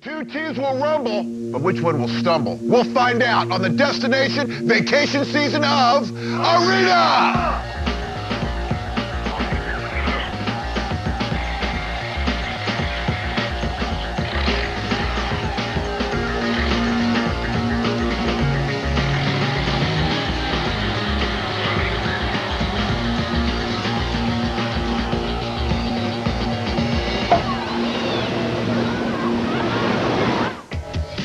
Two teams will rumble, but which one will stumble? We'll find out on the destination vacation season of Arena!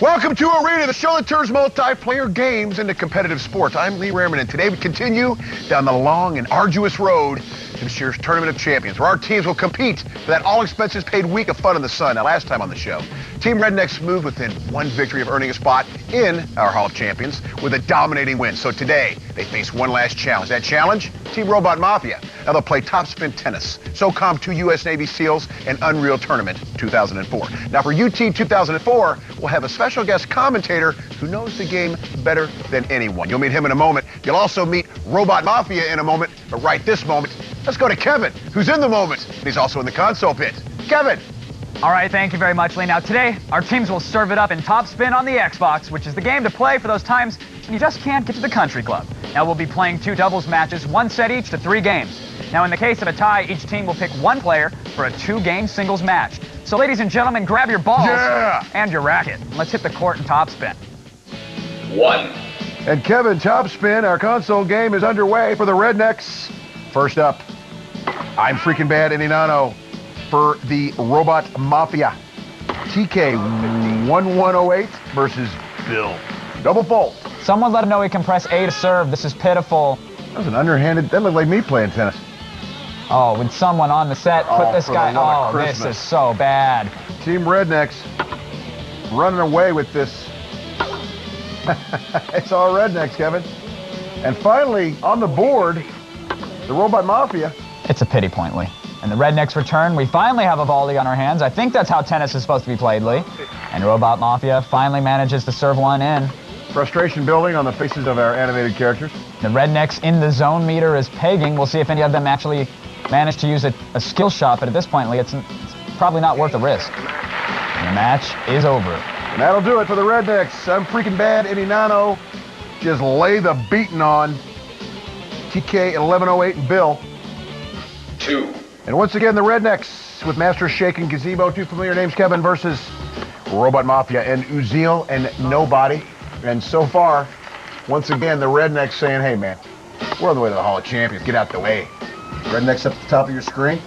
Welcome to Arena, the show that turns multiplayer games into competitive sports. I'm Lee Rehrman, and today we continue down the long and arduous road to this year's Tournament of Champions, where our teams will compete for that all-expenses-paid week of fun in the sun. Now, last time on the show, Team Rednecks moved within one victory of earning a spot in our Hall of Champions with a dominating win. So today, they face one last challenge. That challenge? Team Robot Mafia. Now they'll play Top Spin Tennis, SOCOM II U.S. Navy SEALs, and Unreal Tournament 2004. Now for UT 2004, we'll have a special guest commentator who knows the game better than anyone. You'll meet him in a moment. You'll also meet Robot Mafia in a moment, but right this moment, let's go to Kevin, who's in the moment, and he's also in the console pit. Kevin. All right, thank you very much, Lee. Now today, our teams will serve it up in Top Spin on the Xbox, which is the game to play for those times when you just can't get to the country club. Now we'll be playing two doubles matches, one set each to 3 games. Now in the case of a tie, each team will pick one player for a 2-game singles match. So ladies and gentlemen, grab your balls and your racket. Let's hit the court in Top Spin. 1. And Kevin, Top Spin, our console game is underway for the Rednecks. First up, I'm freaking bad, Inanano, for the Robot Mafia. TK1108 versus Bill. Double fault. Someone let him know he can press A to serve. This is pitiful. That was an underhanded, that looked like me playing tennis. Oh, with someone on the set, put this guy, oh, this is so bad. Team Rednecks running away with this. It's all Rednecks, Kevin. And finally, on the board, the Robot Mafia. It's a pity point, Lee. And the Rednecks return. We finally have a volley on our hands. I think that's how tennis is supposed to be played, Lee. And Robot Mafia finally manages to serve one in. Frustration building on the faces of our animated characters. The Rednecks in the zone meter is pegging. We'll see if any of them actually manage to use a skill shot, but at this point, Lee, it's probably not worth the risk. And the match is over. And that'll do it for the Rednecks. I'm freaking bad, Inanano. Just lay the beating on TK1108 and Bill. 2. And once again, the Rednecks with Master Shake and Gazebo, 2 familiar names, Kevin, versus Robot Mafia and Uziel and Nobody. And so far, once again, the Rednecks saying, hey, man, we're on the way to the Hall of Champions. Get out the way. Rednecks up at the top of your screen.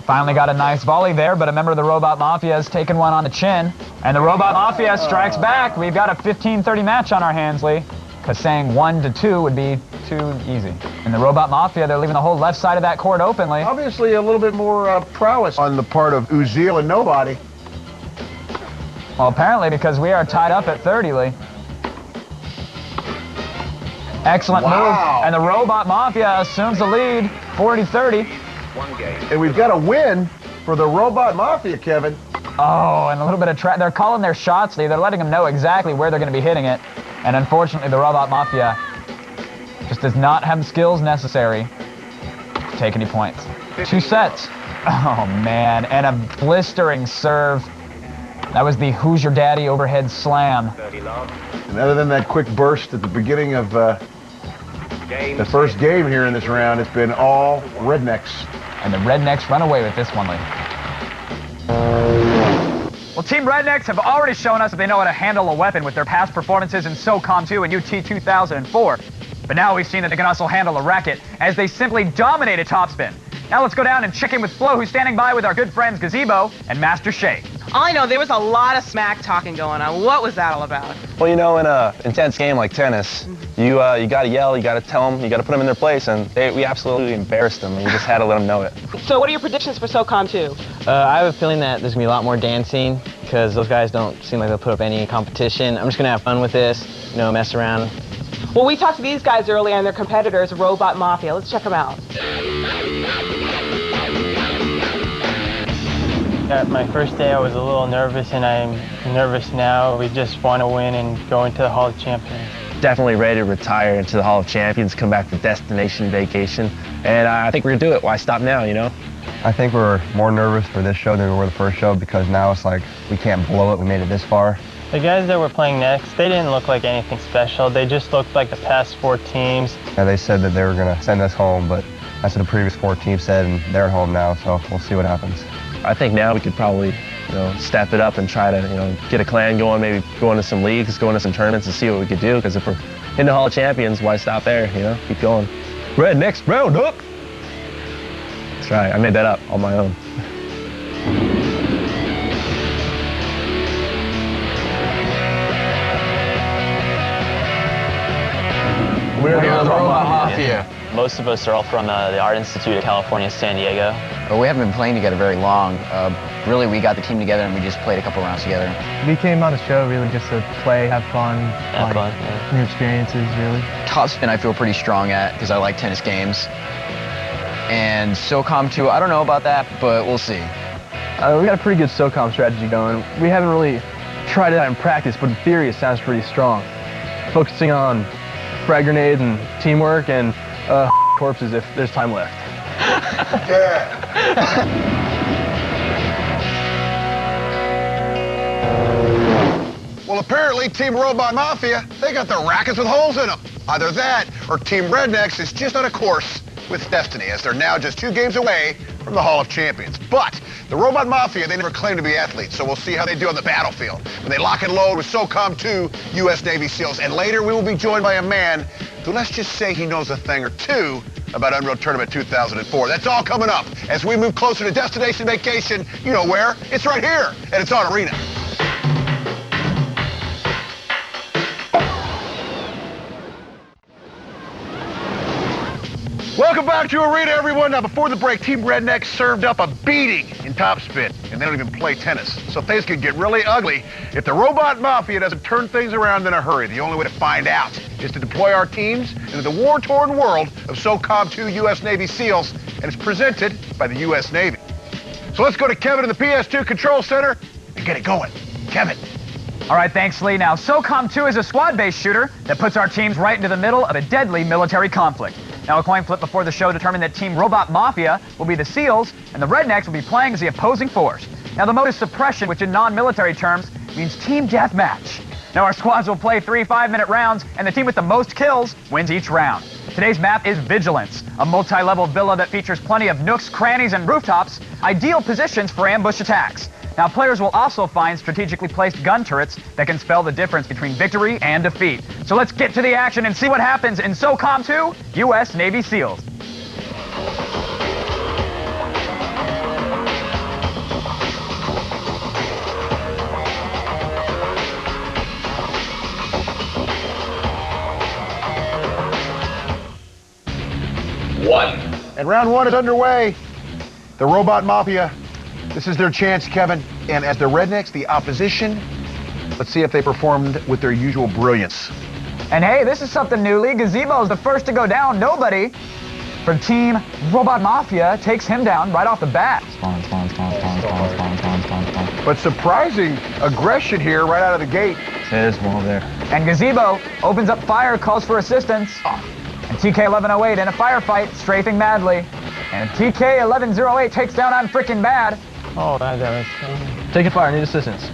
Finally got a nice volley there, but a member of the Robot Mafia has taken one on the chin. And the Robot Mafia strikes back. We've got a 15-30 match on our hands, Lee, because saying 1-2 would be too easy. And the Robot Mafia, they're leaving the whole left side of that court open, Lee. Obviously, a little bit more prowess on the part of Uziel and Nobody. Well, apparently, because we are tied up at 30, Lee. Excellent move, and the Robot Mafia assumes the lead, 40-30. 1 game. And we've got a win for the Robot Mafia, Kevin. Oh, and a little bit of they're calling their shots, Lee. They're letting them know exactly where they're going to be hitting it. And unfortunately, the Robot Mafia just does not have the skills necessary to take any points. 2 sets. Oh, man, and a blistering serve. That was the Who's Your Daddy overhead slam. 30 love. And other than that quick burst at the beginning of the first game here in this round, it's been all Rednecks. And the Rednecks run away with this one, Lee. Well, Team Rednecks have already shown us that they know how to handle a weapon with their past performances in SOCOM II and UT 2004. But now we've seen that they can also handle a racket as they simply dominated Top Spin. Now let's go down and check in with Flo, who's standing by with our good friends Gazebo and Master Shake. All I know, there was a lot of smack talking going on. What was that all about? Well, you know, in an intense game like tennis, you got to yell, you got to tell them, you got to put them in their place, and we absolutely embarrassed them, and we just had to let them know it. So what are your predictions for SOCOM II? I have a feeling that there's going to be a lot more dancing because those guys don't seem like they'll put up any competition. I'm just going to have fun with this, you know, mess around. Well, we talked to these guys earlier and their competitors, Robot Mafia. Let's check them out. My first day I was a little nervous, and I'm nervous now. We just want to win and go into the Hall of Champions. Definitely ready to retire into the Hall of Champions, come back to destination vacation, and I think we're going to do it. Why stop now, you know? I think we're more nervous for this show than we were the first show because now it's like we can't blow it. We made it this far. The guys that were playing next, they didn't look like anything special. They just looked like the past 4 teams. Yeah, they said that they were going to send us home, but that's what the previous 4 teams said, and they're at home now, so we'll see what happens. I think now we could probably, step it up and try to, get a clan going, maybe go into some leagues, go into some tournaments and see what we could do. Because if we're in the Hall of Champions, why stop there? Keep going. Red, next round up. That's right. I made that up on my own. We're the Robot Mafia. Most of us are all from the Art Institute of California, San Diego. Well, we haven't been playing together very long. Really, we got the team together and we just played a couple rounds together. We came on the show really just to play, have fun, Yeah. new experiences, really. Top spin I feel pretty strong at because I like tennis games. And SOCOM II, I don't know about that, but we'll see. We got a pretty good SOCOM strategy going. We haven't really tried it out in practice, but in theory it sounds pretty strong. Focusing on frag grenades and teamwork and corpses if there's time left. Well, apparently Team Robot Mafia, they got their rackets with holes in them. Either that, or Team Rednecks is just on a course with destiny, as they're now just 2 games away from the Hall of Champions. But the Robot Mafia, they never claimed to be athletes, so we'll see how they do on the battlefield when they lock and load with SOCOM II U.S. Navy SEALs. And later, we will be joined by a man who, let's just say he knows a thing or two about Unreal Tournament 2004. That's all coming up as we move closer to destination vacation. You know where? It's right here, and it's on Arena. Welcome back to Arena, everyone. Now, before the break, Team Redneck served up a beating in topspin, and they don't even play tennis. So things could get really ugly if the Robot Mafia doesn't turn things around in a hurry. The only way to find out is to deploy our teams into the war-torn world of SOCOM II U.S. Navy SEALs, and it's presented by the U.S. Navy. So let's go to Kevin in the PS2 Control Center and get it going. Kevin. All right, thanks, Lee. Now, SOCOM II is a squad-based shooter that puts our teams right into the middle of a deadly military conflict. Now, a coin flip before the show determined that Team Robot Mafia will be the SEALs, and the Rednecks will be playing as the opposing force. Now, the mode is suppression, which in non-military terms means team deathmatch. Now, our squads will play 3 5-minute rounds, and the team with the most kills wins each round. Today's map is Vigilance, a multi-level villa that features plenty of nooks, crannies, and rooftops, ideal positions for ambush attacks. Now, players will also find strategically placed gun turrets that can spell the difference between victory and defeat. So let's get to the action and see what happens in SOCOM II, U.S. Navy SEALs. And round 1 is underway. The Robot Mafia, this is their chance, Kevin. And as the Rednecks, the opposition, let's see if they performed with their usual brilliance. And hey, this is something new. Lee Gazebo is the first to go down. Nobody from Team Robot Mafia takes him down right off the bat. But surprising aggression here right out of the gate. There's one over there. And Gazebo opens up fire, calls for assistance. And TK1108 in a firefight, strafing madly. And TK1108 takes down on frickin' bad. Oh, that was... Taking fire, need assistance.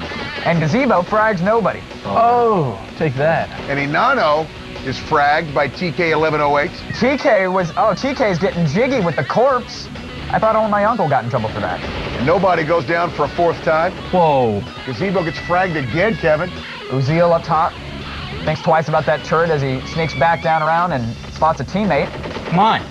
And Gazebo frags nobody. Oh, take that. And Inano is fragged by TK1108. TK's getting jiggy with the corpse. I thought only my uncle got in trouble for that. And nobody goes down for a 4th time. Whoa. Gazebo gets fragged again, Kevin. Uziel up top thinks twice about that turret as he sneaks back down around and spots a teammate. Come on.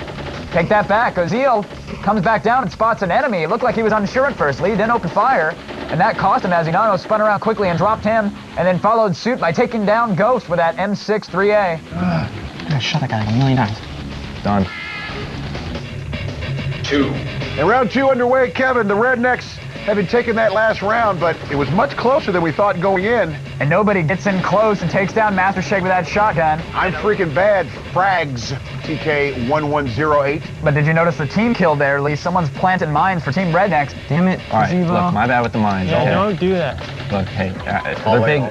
Take that back. Uziel comes back down and spots an enemy. It looked like he was unsure at first. Lee didn't open fire, and that cost him as Inano spun around quickly and dropped him, and then followed suit by taking down Ghost with that M6 3A. I'm gonna shot that guy like a million times. Done. 2. And round 2 underway, Kevin. The Rednecks having taken that last round, but it was much closer than we thought going in. And nobody gets in close and takes down Master Shake with that shotgun. I'm freaking bad. Frags, TK1108. But did you notice the team kill there, Lee? Someone's planting mines for Team Rednecks. Damn it. All right, look, my bad with the mines. Yeah, Okay. don't do that. Look, hey, they're big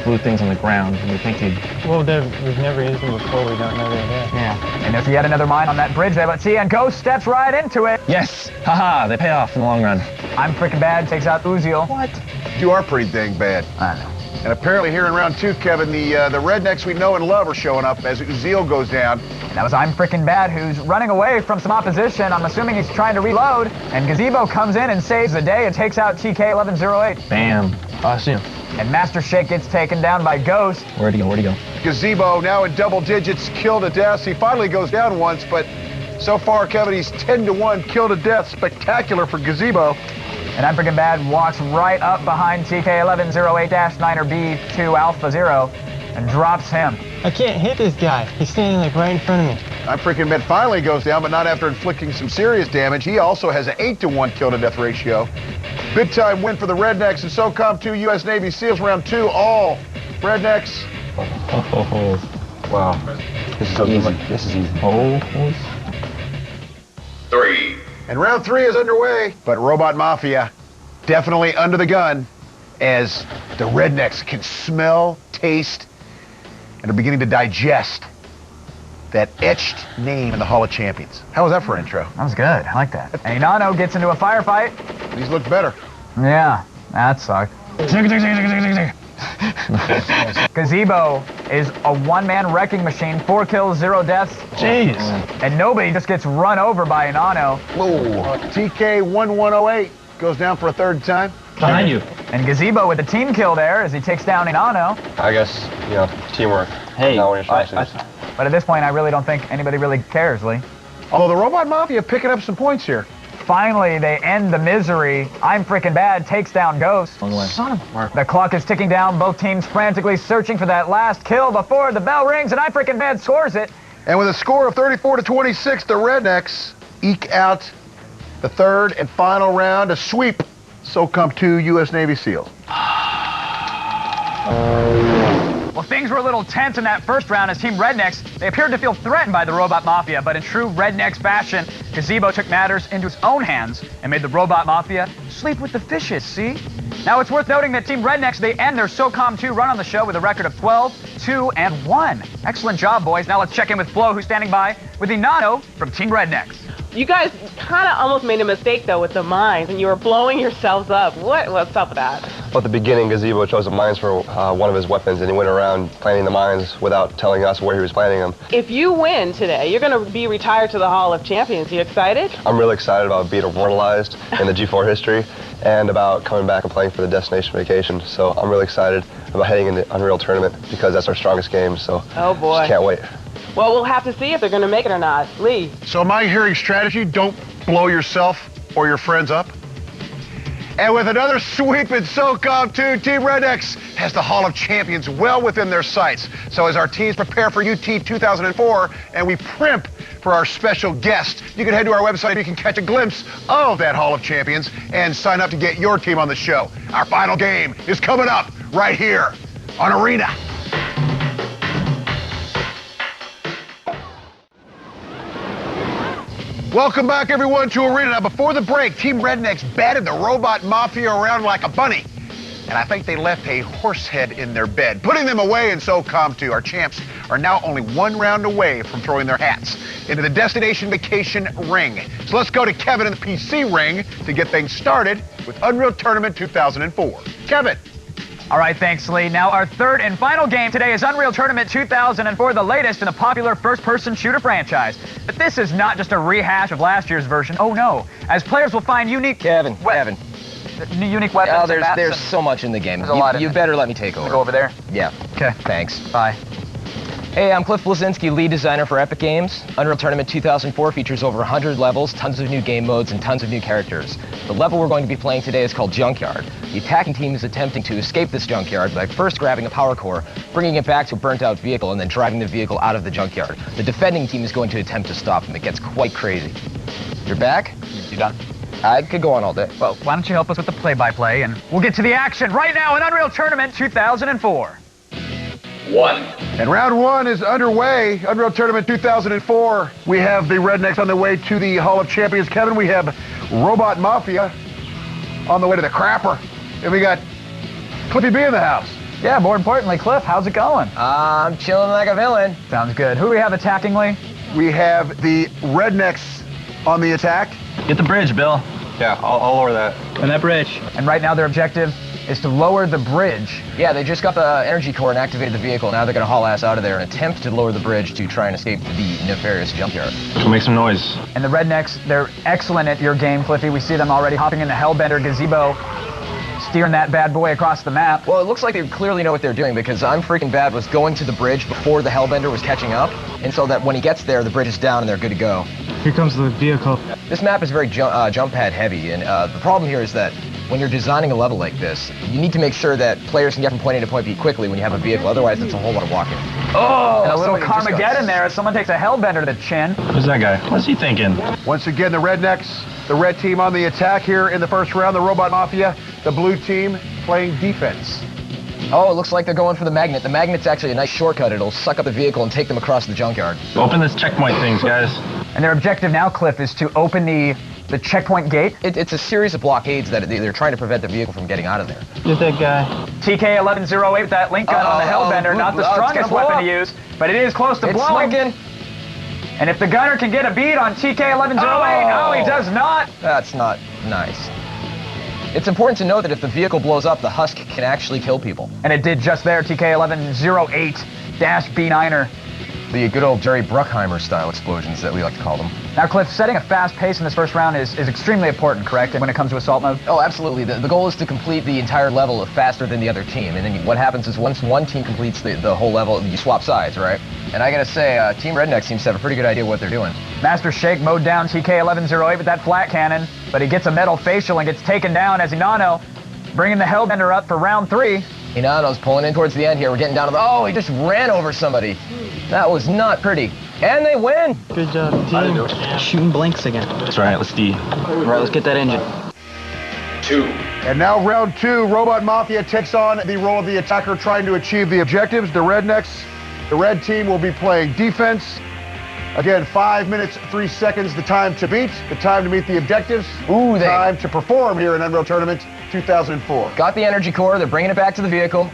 blue things on the ground. And you think you'd... Well, we've never used them before. We don't know they're there. Yeah. And there's yet another mine on that bridge there. Let's see, and Ghost steps right into it. Yes! Haha, they pay off in the long run. I'm freaking bad, takes out Uziel. What? You are pretty dang bad. I know. And apparently here in round 2, Kevin, the rednecks we know and love are showing up as Uziel goes down. That was I'm freaking bad, who's running away from some opposition. I'm assuming he's trying to reload. And Gazebo comes in and saves the day and takes out TK1108. Bam. Oh, I see him. And Master Shake gets taken down by Ghost. Where'd he go? Where'd he go? Gazebo now in double digits, kill to death. He finally goes down once, but so far, Kevin, he's 10-1, kill to death. Spectacular for Gazebo. And I'm freaking bad walks right up behind TK1108-9B2 Alpha 0 and drops him. I can't hit this guy. He's standing like right in front of me. I'm freaking bad finally goes down, but not after inflicting some serious damage. He also has an 8-1 kill to death ratio. Big time win for the Rednecks and SOCOM II U.S. Navy SEALs round 2. All Rednecks. Wow. This is easy. This is easy. 3. And round 3 is underway, but Robot Mafia definitely under the gun as the Rednecks can smell, taste, and are beginning to digest that etched name in the Hall of Champions. How was that for an intro? That was good. I like that. And Inano gets into a firefight. These look better. Yeah, that sucked. Gazebo is a one-man wrecking machine, 4 kills, 0 deaths. Jeez. And nobody just gets run over by Inano. Whoa. TK1108 goes down for a third time. Behind you. And Gazebo with the team kill there as he takes down Inano. I guess, teamwork. Hey, Not when you're But at this point, I really don't think anybody really cares, Lee. Although the Robot Mafia picking up some points here. Finally, they end the misery. I'm freaking bad takes down Ghost. Son of a... The clock is ticking down. Both teams frantically searching for that last kill before the bell rings, and I'm freaking bad scores it. And with a score of 34-26, the Rednecks eke out the third and final round to sweep SOCOM II U.S. Navy SEALs. Well, things were a little tense in that first round as Team Rednecks, they appeared to feel threatened by the Robot Mafia, but in true Rednecks fashion, Gazebo took matters into his own hands and made the Robot Mafia sleep with the fishes, see? Now, it's worth noting that Team Rednecks, they end their SOCOM II run on the show with a record of 12, 2, and 1. Excellent job, boys. Now let's check in with Flo, who's standing by with Inano from Team Rednecks. You guys kind of almost made a mistake, though, with the mines, and you were blowing yourselves up. What's up with that? Well, at the beginning, Gazebo chose the mines for one of his weapons, and he went around planting the mines without telling us where he was planting them. If you win today, you're going to be retired to the Hall of Champions. You excited? I'm really excited about being immortalized in the G4 history and about coming back and playing for the Destination Vacation. So I'm really excited about heading into Unreal Tournament because that's our strongest game. So oh boy, just can't wait. Well, we'll have to see if they're going to make it or not. Lee. So am I hearing strategy? Don't blow yourself or your friends up? And with another sweep in SOCOM II, Team Rednecks has the Hall of Champions well within their sights. So as our teams prepare for UT 2004 and we primp for our special guest, you can head to our website and you can catch a glimpse of that Hall of Champions and sign up to get your team on the show. Our final game is coming up right here on Arena. Welcome back, everyone, to Arena. Now, before the break, Team Rednecks batted the Robot Mafia around like a bunny. And I think they left a horse head in their bed, putting them away in SOCOM II. Our champs are now only one round away from throwing their hats into the Destination Vacation ring. So let's go to Kevin in the PC ring to get things started with Unreal Tournament 2004. Kevin. All right, thanks, Lee. Now, our third and final game today is Unreal Tournament 2004, the latest in the popular first-person shooter franchise. But this is not just a rehash of last year's version. Oh, no. As players will find unique... Kevin. Unique weapons. Oh, there's so much in the game. There's a lot in You it. better let me take over. Go over there? Yeah. Okay. Thanks. Bye. Hey, I'm Cliff Blazinski, lead designer for Epic Games. Unreal Tournament 2004 features over 100 levels, tons of new game modes, and tons of new characters. The level we're going to be playing today is called Junkyard. The attacking team is attempting to escape this junkyard by first grabbing a power core, bringing it back to a burnt-out vehicle, and then driving the vehicle out of the junkyard. The defending team is going to attempt to stop them. It gets quite crazy. You're back? You done? I could go on all day. Well, why don't you help us with the play-by-play, and we'll get to the action right now in Unreal Tournament 2004. 1. And round 1 is underway. Unreal Tournament 2004. We have the Rednecks on their way to the Hall of Champions. Kevin, we have Robot Mafia on the way to the crapper. And we got Cliffy B in the house. Yeah, more importantly, Cliff, how's it going? I'm chilling like a villain. Sounds good. Who do we have attackingly? We have the Rednecks on the attack. Get the bridge, Bill. Yeah, I'll lower that. And that bridge. And right now their objective is to lower the bridge. Yeah, they just got the energy core and activated the vehicle. Now they're going to haul ass out of there and attempt to lower the bridge to try and escape the nefarious junkyard. Go make some noise. And the Rednecks, they're excellent at your game, Cliffy. We see them already hopping in the Hellbender gazebo, steering that bad boy across the map. Well, it looks like they clearly know what they're doing, because I'm freaking bad was going to the bridge before the Hellbender was catching up, and so that when he gets there, the bridge is down and they're good to go. Here comes the vehicle. This map is very jump pad heavy, and the problem here is that when you're designing a level like this, you need to make sure that players can get from point A to point B quickly when you have a vehicle, otherwise it's a whole lot of walking. Oh, And a little also, you just Carmageddon there as someone takes a Hellbender to the chin. Who's that guy? What's he thinking? Once again, the Rednecks, the red team on the attack here in the first round. The Robot Mafia, the blue team playing defense. Oh, it looks like they're going for the magnet. The magnet's actually a nice shortcut. It'll suck up the vehicle and take them across the junkyard. Open this checkpoint things, guys. And their objective now, Cliff, is to open the checkpoint gate. It's a series of blockades that they're trying to prevent the vehicle from getting out of there. Get that guy. TK1108 with that link gun on the Hellbender, not the strongest weapon to use, but it is close to blowing. Smoking. And if the gunner can get a bead on TK1108, no, he does not. That's not nice. It's important to note that if the vehicle blows up, the husk can actually kill people. And it did just there, TK1108-B9er. The good old Jerry Bruckheimer style explosions that we like to call them. Now, Cliff, setting a fast pace in this first round is extremely important, correct, when it comes to assault mode? Oh, absolutely. The goal is to complete the entire level faster than the other team. And then what happens is once one team completes the whole level, you swap sides, right? And I gotta say, Team Redneck seems to have a pretty good idea what they're doing. Master Shake mowed down TK1108 with that flat cannon, but he gets a metal facial and gets taken down as Inano, bringing the Hellbender up for round 3. Inano's pulling in towards the end here. We're getting down to the... Oh, he just ran over somebody. That was not pretty. And they win! Good job, team. Shooting blanks again. That's right, let's D. All right, let's get that engine. 2. And now round 2, Robot Mafia takes on the role of the attacker trying to achieve the objectives. The Rednecks, the red team will be playing defense. Again, 5 minutes, 3 seconds, the time to beat, the time to meet the objectives. Ooh, time to perform here in Unreal Tournament 2004. Got the energy core, they're bringing it back to the vehicle.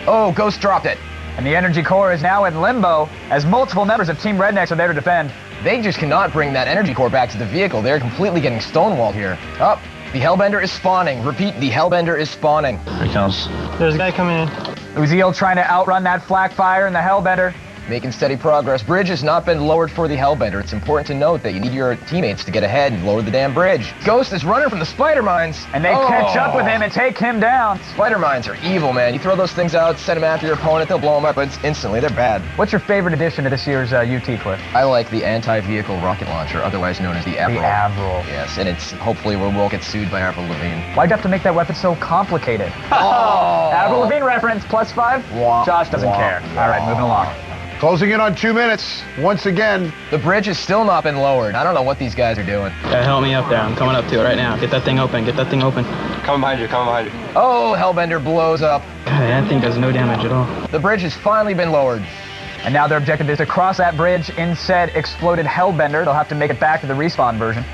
Oh, Ghost dropped it. And the energy core is now in limbo as multiple members of Team Rednecks are there to defend. They just cannot bring that energy core back to the vehicle. They're completely getting stonewalled here. Up. The Hellbender is spawning. Repeat, the Hellbender is spawning. Here it comes. There's a guy coming in. Uziel trying to outrun that flak fire in the Hellbender. Making steady progress. Bridge has not been lowered for the Hellbender. It's important to note that you need your teammates to get ahead and lower the damn bridge. Ghost is running from the spider mines. And they catch up with him and take him down. Spider mines are evil, man. You throw those things out, send them after your opponent, they'll blow them up instantly. They're bad. What's your favorite addition to this year's UT, Cliff? I like the anti-vehicle rocket launcher, otherwise known as the Avril. The Avril. Yes, and it's hopefully we won't get sued by Avril Lavigne. Why'd you have to make that weapon so complicated? Oh! Avril Lavigne reference, +5. Wah, Josh doesn't wah, care. All right, moving along. Closing in on 2 minutes. Once again, the bridge has still not been lowered. I don't know what these guys are doing. Yeah, help me up there. I'm coming up to it right now. Get that thing open. Get that thing open. Coming behind you, coming behind you. Oh, Hellbender blows up. That thing does no damage at all. The bridge has finally been lowered. And now their objective is to cross that bridge in said exploded Hellbender. They'll have to make it back to the respawn version.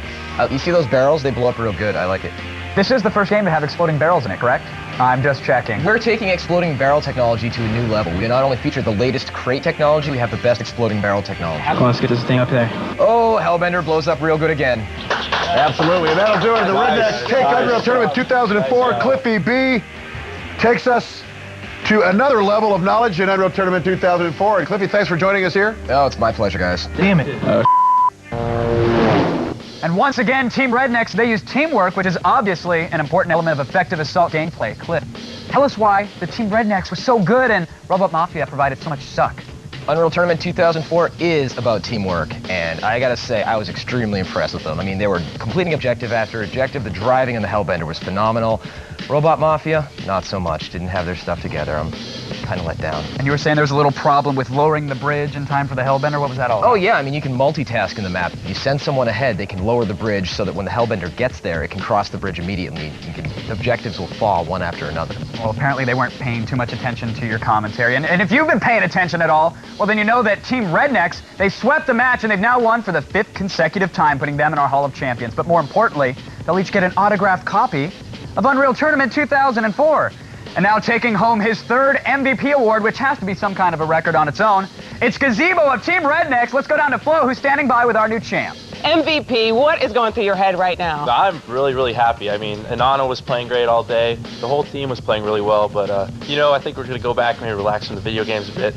You see those barrels? They blow up real good. I like it. This is the first game to have exploding barrels in it, correct? I'm just checking. We're taking exploding barrel technology to a new level. We not only feature the latest crate technology, we have the best exploding barrel technology. Come on, let's get this thing up there. Oh, Hellbender blows up real good again. Absolutely, and that'll do it. The Rednecks take Unreal Tournament 2004. Cliffy B takes us to another level of knowledge in Unreal Tournament 2004. And Cliffy, thanks for joining us here. Oh, it's my pleasure, guys. Damn it. And once again, Team Rednecks, they use teamwork, which is obviously an important element of effective assault gameplay. Cliff, tell us why the Team Rednecks were so good and Robot Mafia provided so much suck. Unreal Tournament 2004 is about teamwork, and I gotta say, I was extremely impressed with them. I mean, they were completing objective after objective. The driving in the Hellbender was phenomenal. Robot Mafia, not so much. Didn't have their stuff together. I'm kind of let down. And you were saying there's a little problem with lowering the bridge in time for the Hellbender. What was that all about? Oh yeah, I mean, you can multitask in the map. If you send someone ahead, they can lower the bridge so that when the Hellbender gets there, it can cross the bridge immediately. The objectives will fall one after another. Well, apparently they weren't paying too much attention to your commentary. And if you've been paying attention at all, well, then you know that Team Rednecks, they swept the match and they've now won for the 5th consecutive time, putting them in our Hall of Champions. But more importantly, they'll each get an autographed copy of Unreal Tournament 2004. And now taking home his 3rd MVP award, which has to be some kind of a record on its own, it's Gazebo of Team Rednecks. Let's go down to Flo, who's standing by with our new champ. MVP, what is going through your head right now? I'm really, really happy. I mean, Inanna was playing great all day. The whole team was playing really well, but, you know, I think we're going to go back and maybe relax from the video games a bit.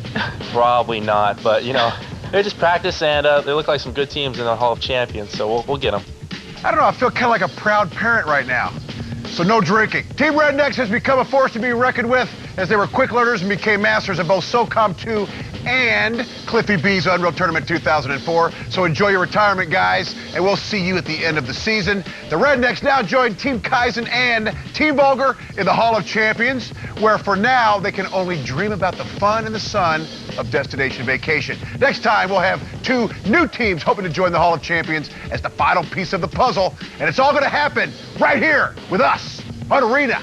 Probably not, but, you know, they just practice, and they look like some good teams in the Hall of Champions, so we'll get them. I don't know, I feel kind of like a proud parent right now. So no drinking. Team Rednecks has become a force to be reckoned with as they were quick learners and became masters of both SOCOM II and Cliffy B's Unreal Tournament 2004. So enjoy your retirement, guys, and we'll see you at the end of the season. The Rednecks now join Team Kaizen and Team Vulgar in the Hall of Champions, where for now they can only dream about the fun and the sun of Destination Vacation. Next time, we'll have 2 new teams hoping to join the Hall of Champions as the final piece of the puzzle, and it's all going to happen right here with us on Arena